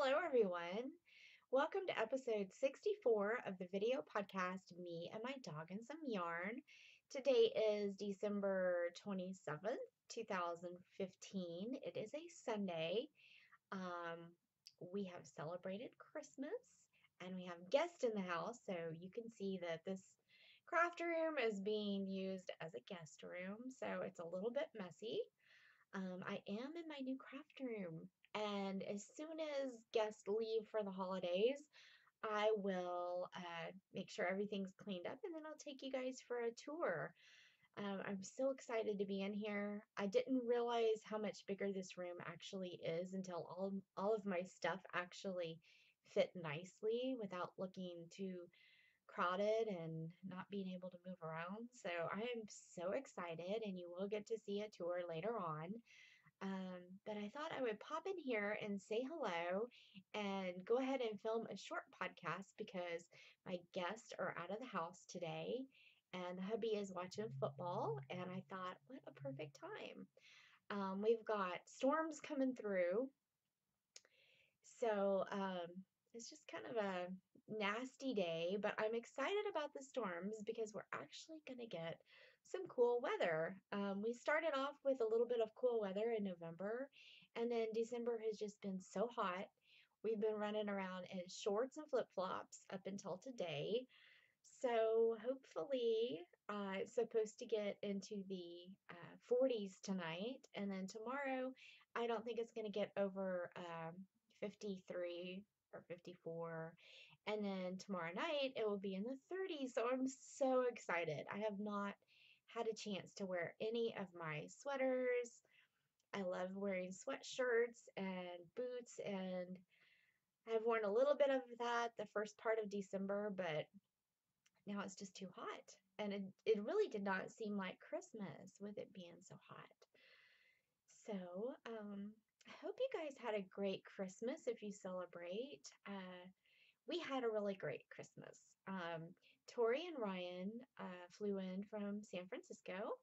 Hello, everyone. Welcome to episode 64 of the video podcast, Me and My Dog and Some Yarn. Today is December 27th, 2015. It is a Sunday. Um, we have celebrated Christmas and we have guests in the house, so you can see that this craft room is being used as a guest room, so it's a little bit messy. I am in my new craft room, and as soon as guests leave for the holidays, I will make sure everything's cleaned up and then I'll take you guys for a tour. I'm so excited to be in here. I didn't realize how much bigger this room actually is until all of my stuff actually fit nicely without looking too crowded and not being able to move around. So I am so excited, and you will get to see a tour later on. But I thought I would pop in here and say hello and go ahead and film a short podcast because my guests are out of the house today and the hubby is watching football. And I thought, what a perfect time. We've got storms coming through. So it's just kind of a nasty day, but I'm excited about the storms because we're actually going to get some cool weather. We started off with a little bit of cool weather in November, and then December has just been so hot. We've been running around in shorts and flip-flops up until today. So hopefully, it's supposed to get into the 40s tonight, and then tomorrow, I don't think it's going to get over 53 or 54. And then tomorrow night, it will be in the 30s. So I'm so excited. I have not had a chance to wear any of my sweaters. I love wearing sweatshirts and boots, and I've worn a little bit of that the first part of December, but now it's just too hot. And it really did not seem like Christmas with it being so hot. So I hope you guys had a great Christmas if you celebrate. We had a really great Christmas. Tori and Ryan flew in from San Francisco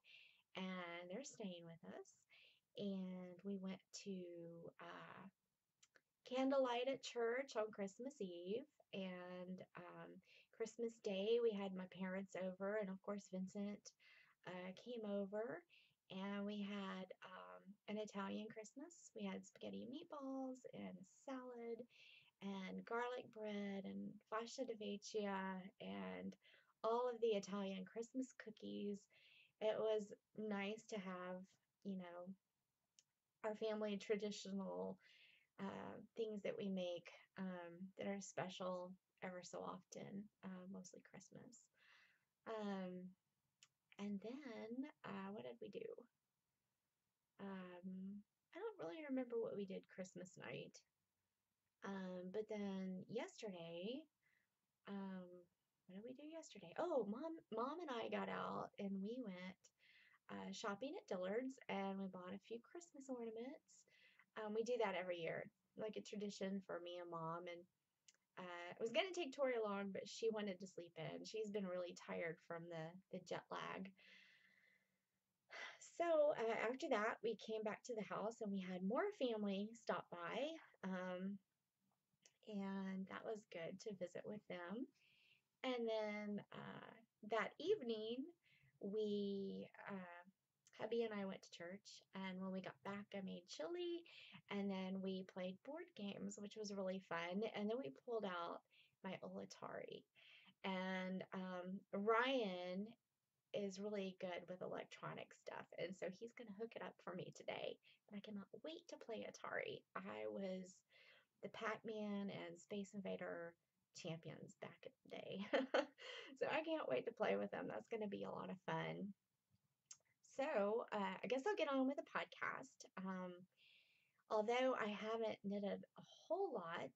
and they're staying with us. And we went to uh, candlelight at church on Christmas Eve. And Christmas Day, we had my parents over, and of course, Vincent came over. And we had an Italian Christmas. We had spaghetti and meatballs and a salad and garlic bread and fascia di vecchia and all of the Italian Christmas cookies. It was nice to have, you know, our family traditional things that we make that are special ever so often, mostly Christmas. Um, and then what did we do? I don't really remember what we did Christmas night. But then yesterday, um, what did we do yesterday? Oh, mom and I got out and we went shopping at Dillard's and we bought a few Christmas ornaments. We do that every year, like a tradition for me and mom. And I was gonna take Tori along, but she wanted to sleep in. She's been really tired from the jet lag. So after that, we came back to the house and we had more family stop by. Um, and that was good to visit with them. And then that evening, we, hubby and I went to church. And when we got back, I made chili. And then we played board games, which was really fun. And then we pulled out my old Atari. And Ryan is really good with electronic stuff. And so he's going to hook it up for me today. And I cannot wait to play Atari. I was the Pac-Man and Space Invader champions back in the day. So I can't wait to play with them. That's going to be a lot of fun. So I guess I'll get on with the podcast. Although I haven't knitted a whole lot,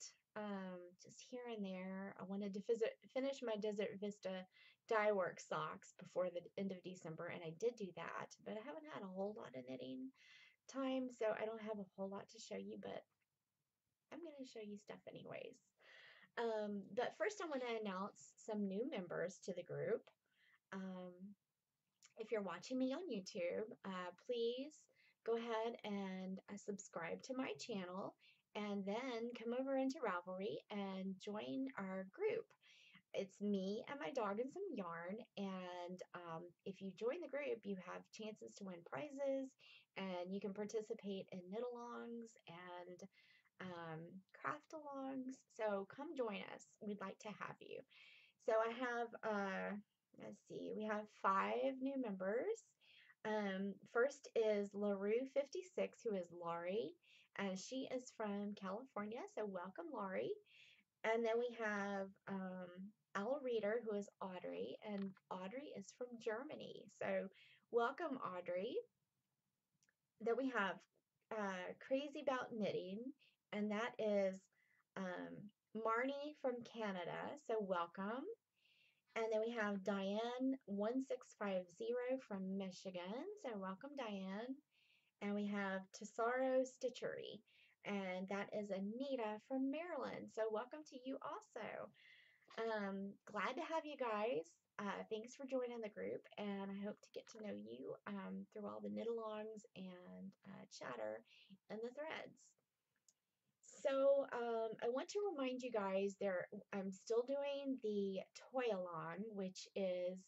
just here and there, I wanted to finish my Desert Vista dye work socks before the end of December, and I did do that, but I haven't had a whole lot of knitting time, so I don't have a whole lot to show you, but I'm going to show you stuff anyways. But first, I want to announce some new members to the group. Um, if you're watching me on YouTube, please go ahead and subscribe to my channel and then come come over into Ravelry and join our group. It's me and my dog and some yarn. And if you join the group, you have chances to win prizes, and you can participate in knit alongs and craft alongs. So come join us. We'd like to have you. So I have, let's see, we have 5 new members. First is LaRue56, who is Laurie, and she is from California. So welcome, Laurie. And then we have Owl Reader, who is Audrey, and Audrey is from Germany. So welcome, Audrey. Then we have Crazy About Knitting, and that is Marnie from Canada. So welcome. And then we have Diane1650 from Michigan. So welcome, Diane. And we have Tesoro Stitchery, and that is Anita from Maryland. So welcome to you also. Glad to have you guys. Thanks for joining the group, and I hope to get to know you through all the knit-alongs and chatter in the threads. So I want to remind you guys I'm still doing the Toy Along, which is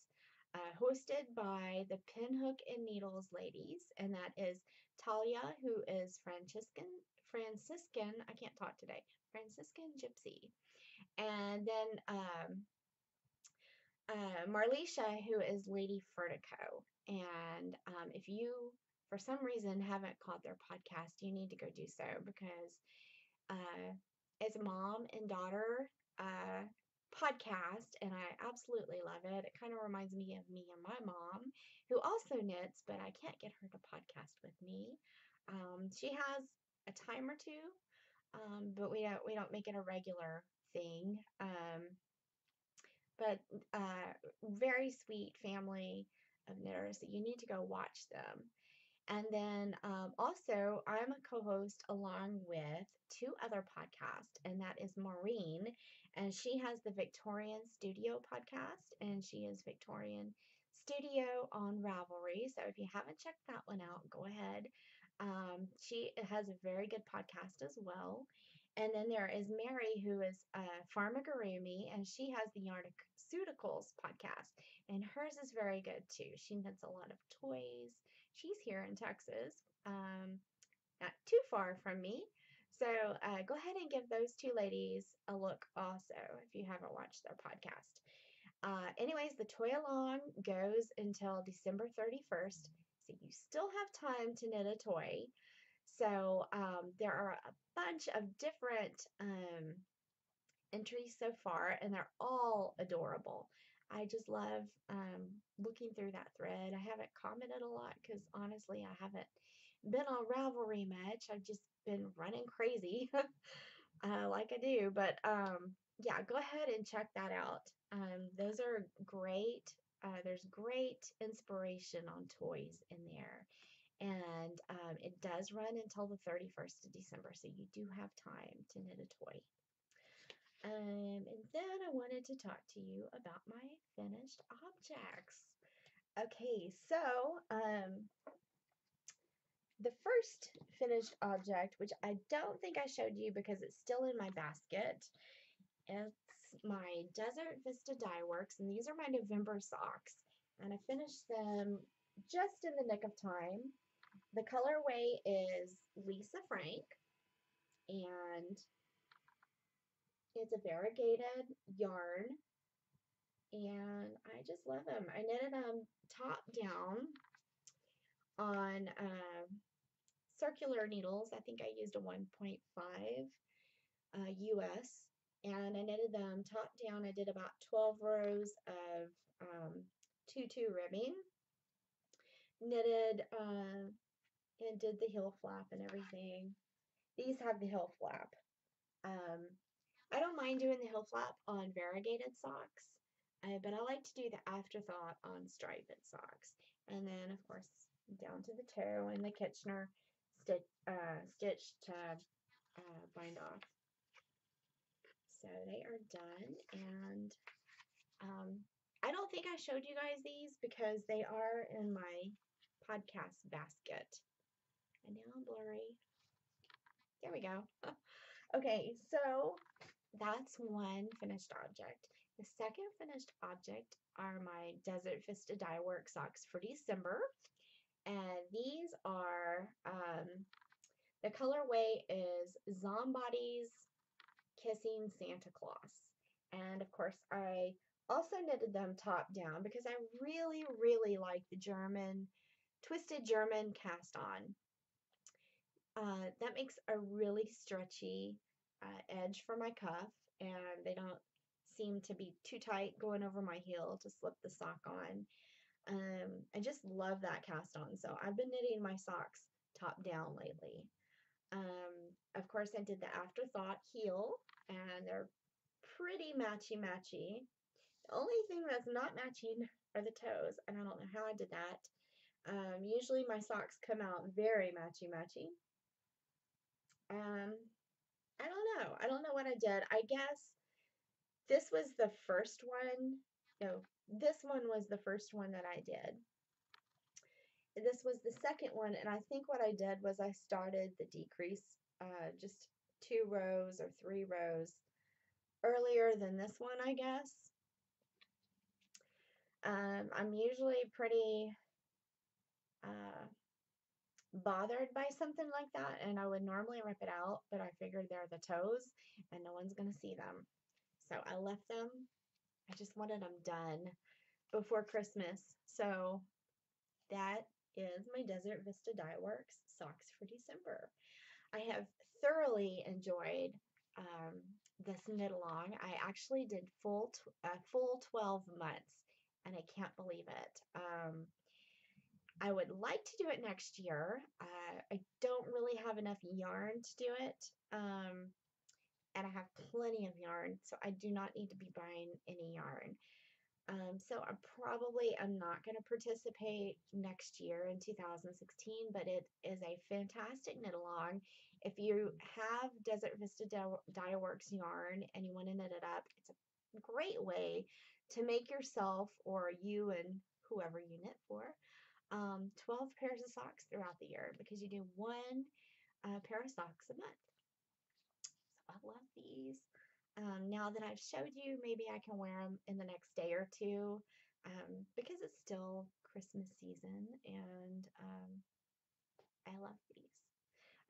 hosted by the Pinhook and Needles ladies, and that is Talia, who is Franciscan, I can't talk today, Franciscan Gypsy. And then Marlisha, who is Lady Furtico. And if you, for some reason, haven't caught their podcast, you need to go do so, because it's a mom and daughter podcast, and I absolutely love it. It kind of reminds me of me and my mom, who also knits, but I can't get her to podcast with me. She has a time or two, but we don't make it a regular thing. But very sweet family of knitters that you need to go watch them. And then also, I'm a co-host along with 2 other podcasts, and that is Maureen, and she has the Victorian Studio podcast, and she is Victorian Studio on Ravelry. So if you haven't checked that one out, go ahead. She has a very good podcast as well. And then there is Mary, who is Farmagurumi, and she has the Yarniceuticals podcast, and hers is very good too. She knits a lot of toys. She's here in Texas, not too far from me. So go ahead and give those 2 ladies a look also if you haven't watched their podcast. Anyways, the Toy Along goes until December 31st, so you still have time to knit a toy. So there are a bunch of different entries so far, and they're all adorable. I just love looking through that thread. I haven't commented a lot because honestly, I haven't been on Ravelry much. I've just been running crazy like I do. But yeah, go ahead and check that out. Those are great. There's great inspiration on toys in there. And it does run until the 31st of December, so you do have time to knit a toy. And then I wanted to talk to you about my finished objects. Okay, so the first finished object, which I don't think I showed you because it's still in my basket, it's my Desert Vista Dye Works, and these are my November socks. And I finished them just in the nick of time. The colorway is Lisa Frank, and it's a variegated yarn, and I just love them. I knitted them top down on circular needles. I think I used a 1.5 US, and I knitted them top down. I did about 12 rows of tutu ribbing, knitted and did the heel flap and everything. These have the heel flap. I don't mind doing the heel flap on variegated socks, but I like to do the afterthought on striped socks. And then, of course, down to the toe and the Kitchener stitch to bind off. So they are done, and I don't think I showed you guys these because they are in my podcast basket. And now I'm blurry. There we go. Okay, so that's one finished object. The second finished object are my Desert Vista Dye Work socks for December. And these are, the colorway is Zombody's Kissing Santa Claus. And of course, I also knitted them top down because I really, really like the German, twisted German cast on. That makes a really stretchy edge for my cuff, and they don't seem to be too tight going over my heel to slip the sock on. I just love that cast on, so I've been knitting my socks top down lately. Of course, I did the afterthought heel, and they're pretty matchy-matchy. The only thing that's not matching are the toes, and I don't know how I did that. Usually my socks come out very matchy-matchy. Um, I don't know. I don't know what I did. I guess this was the first one. No, this one was the first one that I did. This was the second one, and I think what I did was I started the decrease just 2 rows or 3 rows earlier than this one, I guess. I'm usually pretty uh, bothered by something like that, and I would normally rip it out, but I figured they're the toes, and no one's going to see them. So I left them. I just wanted them done before Christmas. So that is my Desert Vista Dye Works socks for December. I have thoroughly enjoyed this knit along. I actually did full 12 months, and I can't believe it. I would like to do it next year. I don't really have enough yarn to do it, and I have plenty of yarn, so I do not need to be buying any yarn. So I probably am not going to participate next year in 2016, but it is a fantastic knit along. If you have Desert Vista Dye Works yarn and you want to knit it up, it's a great way to make yourself or you and whoever you knit for 12 pairs of socks throughout the year because you do one pair of socks a month. So I love these. Now that I've showed you, maybe I can wear them in the next day or two because it's still Christmas season, and I love these.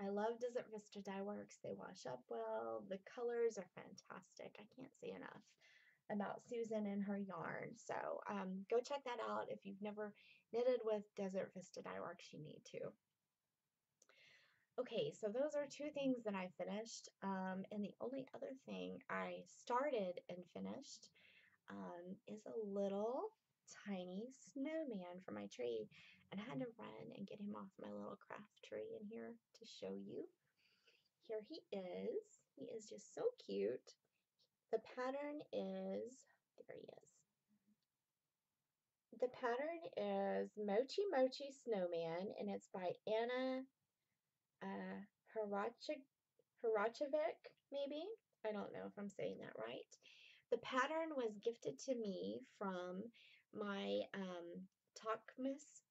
I love Desert Vista Dye Works. They wash up well. The colors are fantastic. I can't say enough about Susan and her yarn. So go check that out. If you've never knitted with Desert Vista Dye Works, you need to. Okay, so those are two things that I finished. And the only other thing I started and finished is a little tiny snowman for my tree. And I had to run and get him off my little craft tree in here to show you. Here he is. He is just so cute. The pattern is, there he is. The pattern is Mochi Mochi Snowman, and it's by Anna uh, Harachovic, maybe. I don't know if I'm saying that right. The pattern was gifted to me from my Talkmas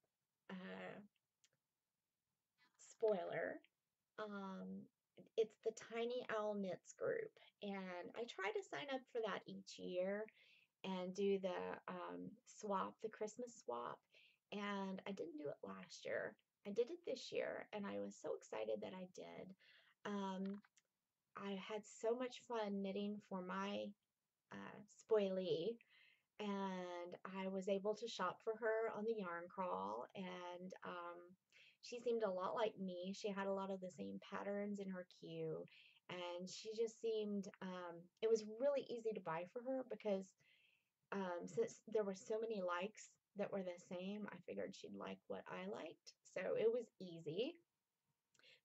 uh, spoiler. Um, it's the Tiny Owl Knits group, and I try to sign up for that each year and do the swap, the Christmas swap. And I didn't do it last year. I did it this year, and I was so excited that I did. Um, I had so much fun knitting for my spoilee, and I was able to shop for her on the yarn crawl, and she seemed a lot like me. She had a lot of the same patterns in her queue, and she just seemed, it was really easy to buy for her because since there were so many likes that were the same, I figured she'd like what I liked. So it was easy.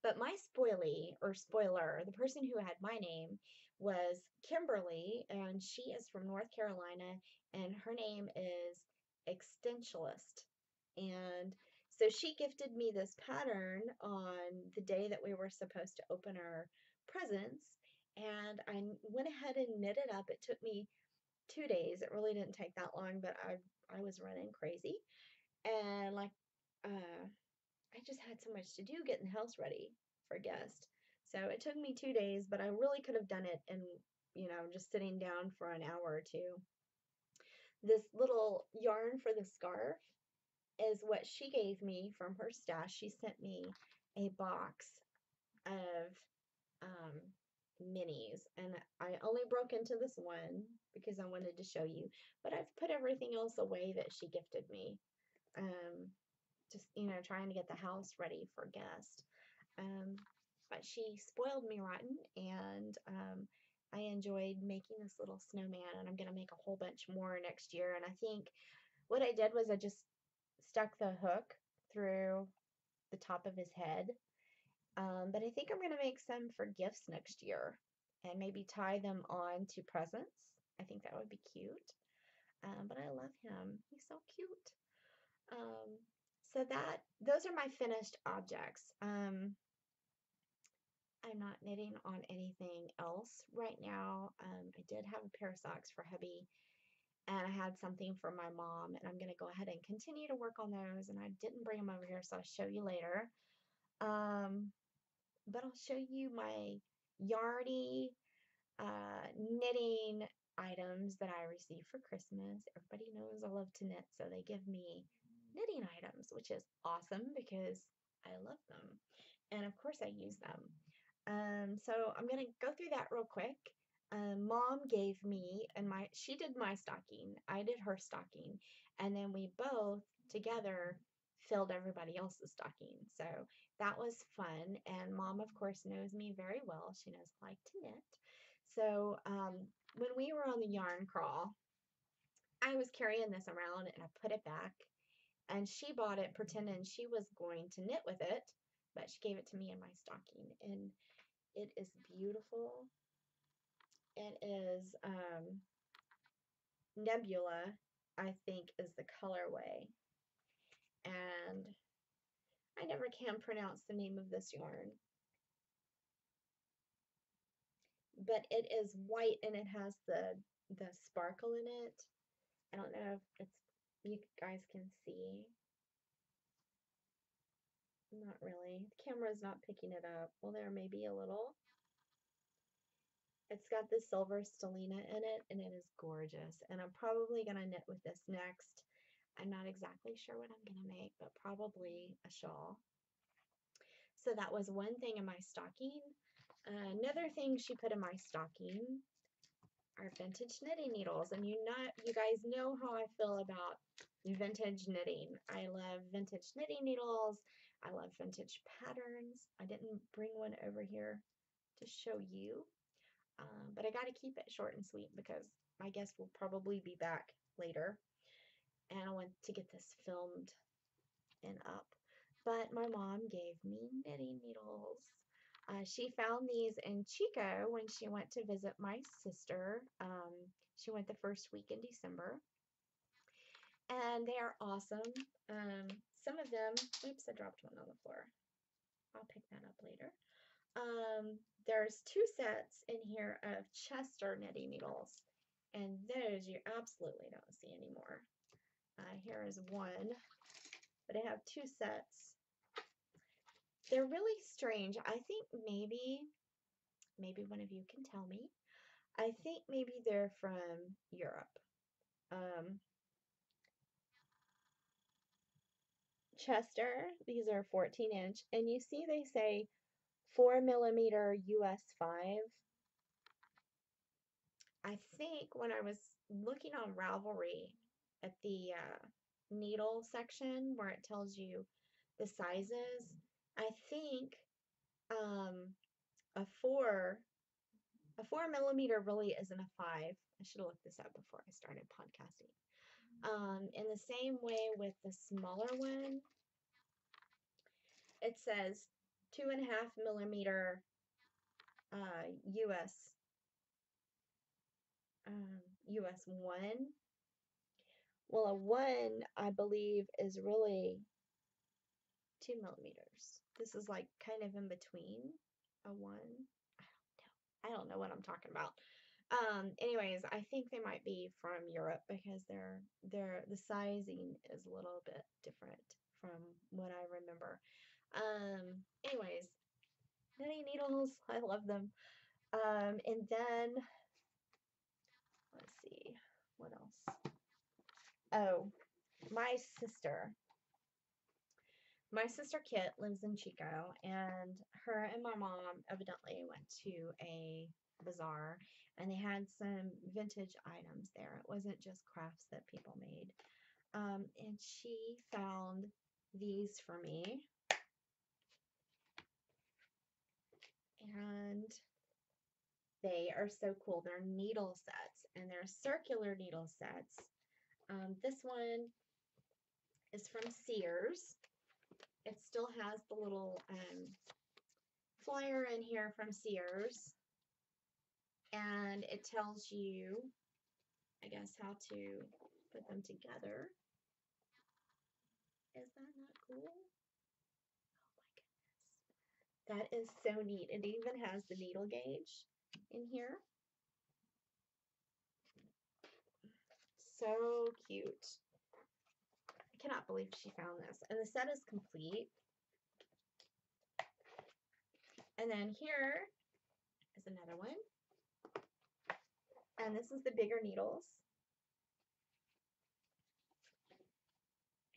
But my spoilie or spoiler, the person who had my name was Kimberly, and she is from North Carolina, and her name is Extensionalist. And so she gifted me this pattern on the day that we were supposed to open our presents, and I went ahead and knit it up. It took me 2 days. It really didn't take that long, but I was running crazy, and like I just had so much to do getting the house ready for guests. So it took me 2 days, but I really could have done it in, just sitting down for an hour or two. This little yarn for the scarf is what she gave me from her stash. She sent me a box of um, minis, and I only broke into this one because I wanted to show you, but I've put everything else away that she gifted me. Um, just, trying to get the house ready for guests. Um, but she spoiled me rotten, and I enjoyed making this little snowman, and I'm going to make a whole bunch more next year. And I think what I did was I just stuck the hook through the top of his head. But I think I'm going to make some for gifts next year and maybe tie them on to presents. I think that would be cute. But I love him. He's so cute. So those are my finished objects. I'm not knitting on anything else right now. I did have a pair of socks for hubby, and I had something for my mom, and I'm going to go ahead and continue to work on those. And I didn't bring them over here, so I'll show you later. But I'll show you my Yardy knitting items that I received for Christmas. Everybody knows I love to knit, so they give me knitting items, which is awesome because I love them. And of course, I use them. So I'm going to go through that real quick. Mom gave me, and she did my stocking, I did her stocking, and then we both together filled everybody else's stocking. So that was fun. And Mom, of course, knows me very well. She knows I like to knit. So when we were on the yarn crawl, I was carrying this around and I put it back. And she bought it pretending she was going to knit with it, but she gave it to me in my stocking. And it is beautiful. It is Nebula, I think, is the colorway. And I never can pronounce the name of this yarn. But it is white and it has the sparkle in it. I don't know if you guys can see. Not really. The camera's not picking it up. Well, there may be a little. It's got the silver stellina in it, and it is gorgeous. And I'm probably going to knit with this next. I'm not exactly sure what I'm going to make, but probably a shawl. So that was one thing in my stocking. Another thing she put in my stocking are vintage knitting needles. And you guys know how I feel about vintage knitting. I love vintage knitting needles. I love vintage patterns. I didn't bring one over here to show you. But I got to keep it short and sweet because my guest will probably be back later. And I want to get this filmed and up. But my mom gave me knitting needles. She found these in Chico when she went to visit my sister. She went the first week in December. And they are awesome. Some of them, oops, I dropped one on the floor. I'll pick that up later. There's 2 sets in here of Chester knitting needles, and those you absolutely don't see anymore. Here is one, but I have 2 sets. They're really strange. I think maybe one of you can tell me. I think maybe they're from Europe. Chester, these are 14-inch, and you see they say 4mm US 5. I think when I was looking on Ravelry at the needle section where it tells you the sizes, I think a 4mm really isn't a 5. I should have looked this up before I started podcasting. In the same way with the smaller one, it says 2.5mm US 1. Well, a 1, I believe, is really 2mm. This is like kind of in between a 1. I don't know what I'm talking about. Anyways, I think they might be from Europe because the sizing is a little bit different from what I remember. Anyways, knitting needles. I love them. And then let's see, what else? Oh, my sister. My sister Kit lives in Chico, and her and my mom evidently went to a bazaar and they had some vintage items there. It wasn't just crafts that people made. And she found these for me, and they are so cool. They're needle sets, and they're circular needle sets. This one is from Sears. It still has the little flyer in here from Sears, and it tells you, I guess, how to put them together. Is that not cool? Oh my goodness. That is so neat. It even has the needle gauge in here. So cute. I cannot believe she found this. And the set is complete. And then here is another one. And this is the bigger needles.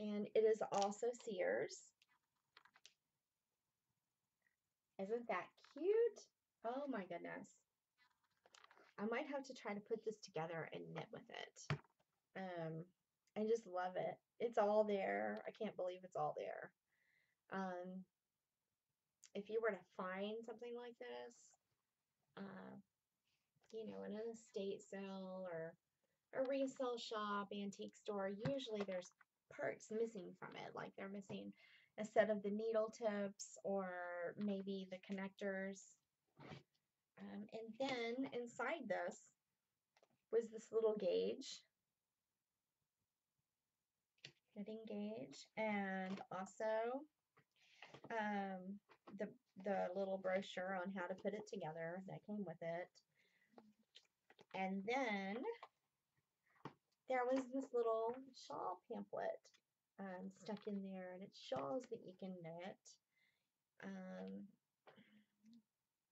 And it is also Sears. Isn't that cute? Oh my goodness. I might have to try to put this together and knit with it. I just love it. It's all there. I can't believe it's all there. If you were to find something like this, uh, you know, in an estate sale or a resale shop, antique store, usually there's parts missing from it. Like they're missing a set of the needle tips or maybe the connectors. And then inside this was this little gauge, knitting gauge, and also the little brochure on how to put it together that came with it. And then there was this little shawl pamphlet stuck in there, and it's shawls that you can knit.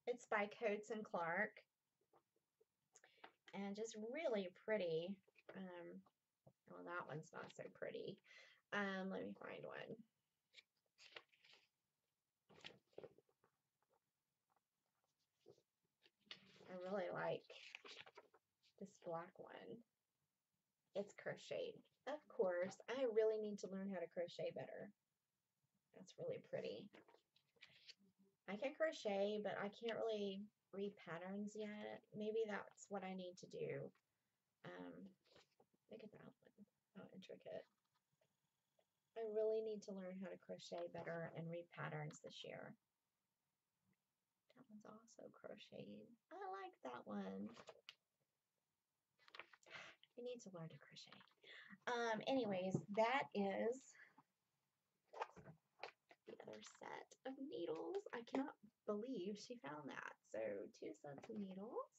It's by Coats and Clark, and just really pretty. Well, that one's not so pretty. Let me find one. I really like this black one. It's crocheted. Of course, I really need to learn how to crochet better. That's really pretty. I can crochet, but I can't really read patterns yet. Maybe that's what I need to do. Look at that one. How intricate. I really need to learn how to crochet better and read patterns this year. That one's also crocheted. I like that one. I need to learn to crochet. Anyways, that is the other set of needles. I cannot believe she found that. So 2 sets of needles.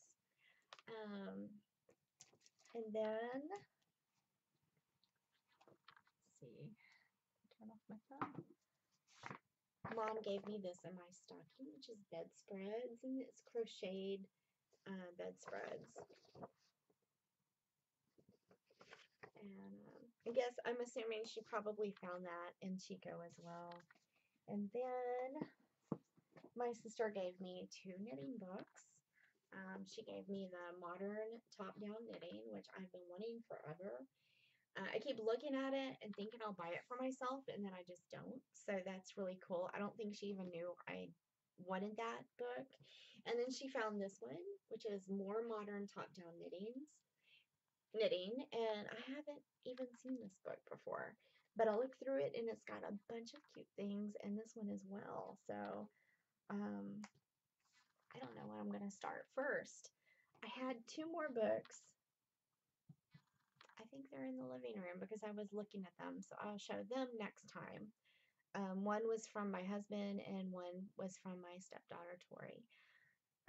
And then, let's see, turn off my phone. Mom gave me this in my stocking, which is bedspreads, and it's crocheted bedspreads. And I guess I'm assuming she probably found that in Chico as well. And then my sister gave me 2 knitting books. She gave me the Modern Top-Down Knitting, which I've been wanting forever. I keep looking at it and thinking I'll buy it for myself, and then I just don't. So that's really cool. I don't think she even knew I wanted that book. And then she found this one, which is More Modern Top-Down Knitting, and I haven't even seen this book before. But I looked through it, and it's got a bunch of cute things, and this one as well. So I don't know what I'm going to start first. I had 2 more books. I think they're in the living room because I was looking at them, so I'll show them next time. One was from my husband and one was from my stepdaughter, Tori.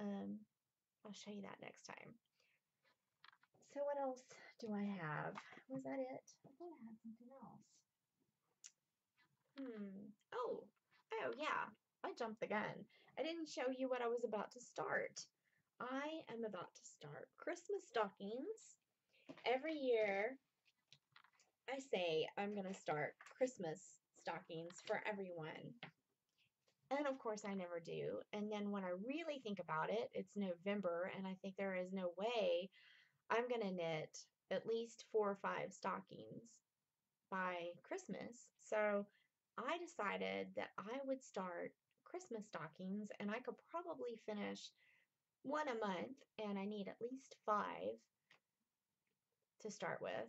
I'll show you that next time. So what else do I have? Was that it? I thought I had something else. Oh yeah, I jumped the gun. I didn't show you what I was about to start. I am about to start Christmas stockings. Every year, I say I'm going to start Christmas stockings for everyone. And of course, I never do. And then when I really think about it, it's November, and I think there is no way I'm going to knit at least 4 or 5 stockings by Christmas. So I decided that I would start Christmas stockings, and I could probably finish one a month, and I need at least 5 to start with.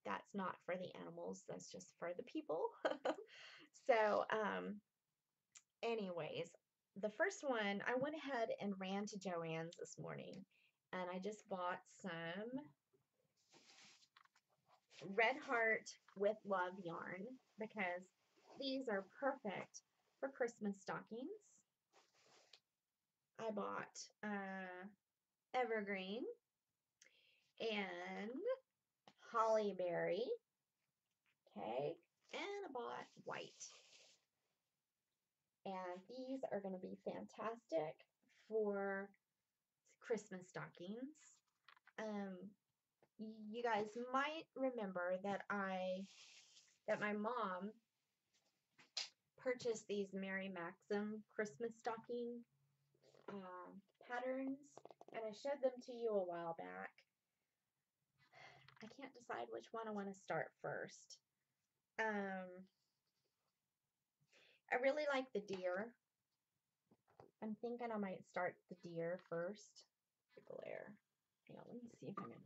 That's not for the animals, that's just for the people. So, anyways, the first one, I went ahead and ran to Joann's this morning, and I just bought some Red Heart with Love yarn because these are perfect for Christmas stockings. I bought Evergreen and Hollyberry, okay, and I bought white. And these are going to be fantastic for Christmas stockings. You guys might remember that my mom purchased these Mary Maxim Christmas stocking patterns, and I showed them to you a while back. I can't decide which one I want to start first. I really like the deer. I'm thinking I might start the deer first. Glare. Hang on, let me see if I can.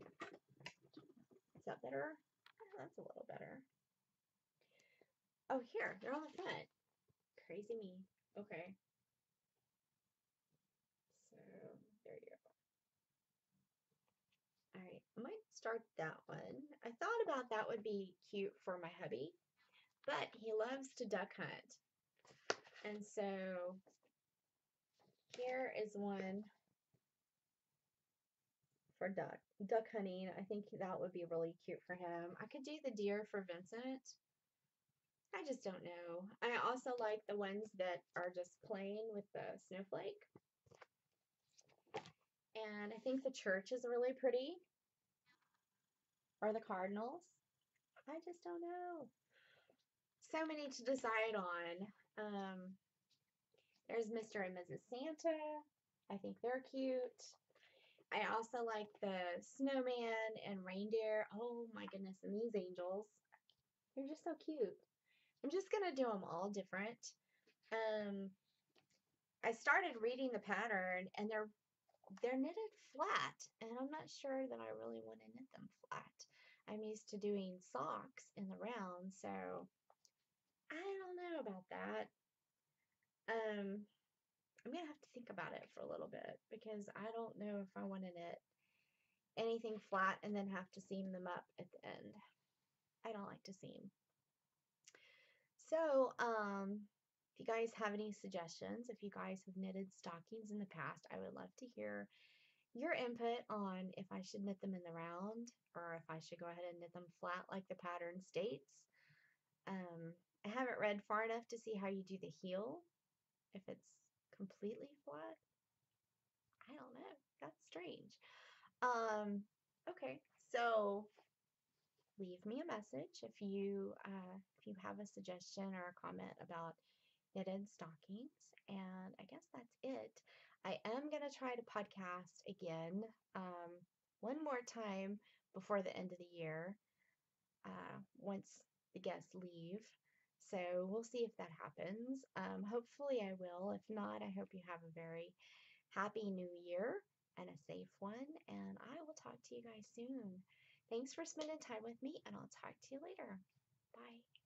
Is that better? Oh, that's a little better. Oh, here, they're on the front. Crazy me. Okay. So, there you go. All right, I might start that one. I thought about that would be cute for my hubby, but he loves to duck hunt. And so, here is one for duck hunting. I think that would be really cute for him. I could do the deer for Vincent. I just don't know. I also like the ones that are just plain with the snowflake. And I think the church is really pretty. Or the cardinals. I just don't know. So many to decide on. There's Mr. and Mrs. Santa. I think they're cute. I also like the snowman and reindeer. Oh my goodness, and these angels. They're just so cute. I'm just going to do them all different. I started reading the pattern, and they're knitted flat, and I'm not sure that I really want to knit them flat. I'm used to doing socks in the round, so I don't know about that. I'm gonna have to think about it for a little bit because I don't know if I want to knit anything flat and then have to seam them up at the end. I don't like to seam. So, if you guys have any suggestions, if you guys have knitted stockings in the past, I would love to hear your input on if I should knit them in the round or if I should go ahead and knit them flat like the pattern states. I haven't read far enough to see how you do the heel, if it's completely flat. I don't know. That's strange. Okay, so leave me a message if you have a suggestion or a comment about knitted stockings. And I guess that's it. I am going to try to podcast again one more time before the end of the year once the guests leave. So we'll see if that happens. Hopefully I will. If not, I hope you have a very happy new year and a safe one. And I will talk to you guys soon. Thanks for spending time with me, and I'll talk to you later. Bye.